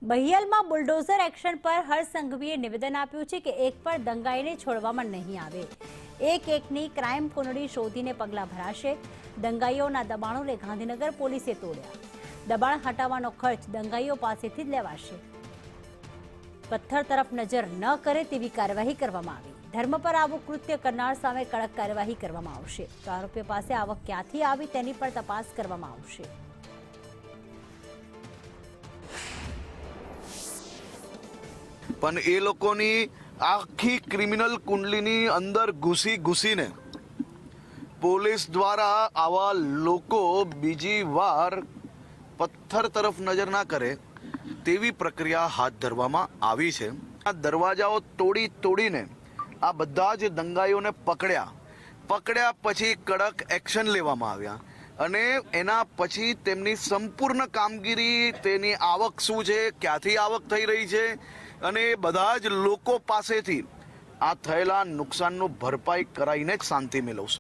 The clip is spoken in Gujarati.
બહિયાલમાં બુલડોઝર એક્શન પર હર્ષ સંઘવીએ નિવેદન આપ્યું છે કે એક પર દંગાઈને છોડવામાં નહીં આવે. એકની ક્રાઇમ કુંડળી શોધીને પગલાં ભરાશે. દંગાઈઓના દબાણોને ગાંધીનગર પોલીસે તોડ્યા. દબાણ હટાવવાનો ખર્ચ દંગાઈઓ પાસેથી જ લેવાશે. પથ્થર તરફ નજર ન કરે તેવી કાર્યવાહી કરવામાં આવી. ધર્મ પર આવું કૃત્ય કરનાર સામે કડક કાર્યવાહી કરવામાં આવશે. તો આરોપીઓ પાસે આવક ક્યાંથી આવી તેની પર તપાસ કરવામાં આવશે. પણ એ લોકોની આખી ક્રિમિનલ કુંડલીની અંદર ઘૂસીને પોલીસ દ્વારા આવા લોકો બીજી વાર પથ્થર તરફ નજર ના કરે તેવી પ્રક્રિયા હાથ ધરવામાં આવી છે. આ દરવાજાઓ તોડીને આ બધા જ દંગાઈઓને પકડ્યા પછી કડક એક્શન લેવામાં આવ્યા અને એના પછી તેમની સંપૂર્ણ કામગીરી, તેની આવક શું છે, ક્યાંથી આવક થઈ રહી છે અને બધા જ લોકો પાસેથી આ થયેલા નુકસાનનું ભરપાઈ કરાઈને જ શાંતિ મેળવશે.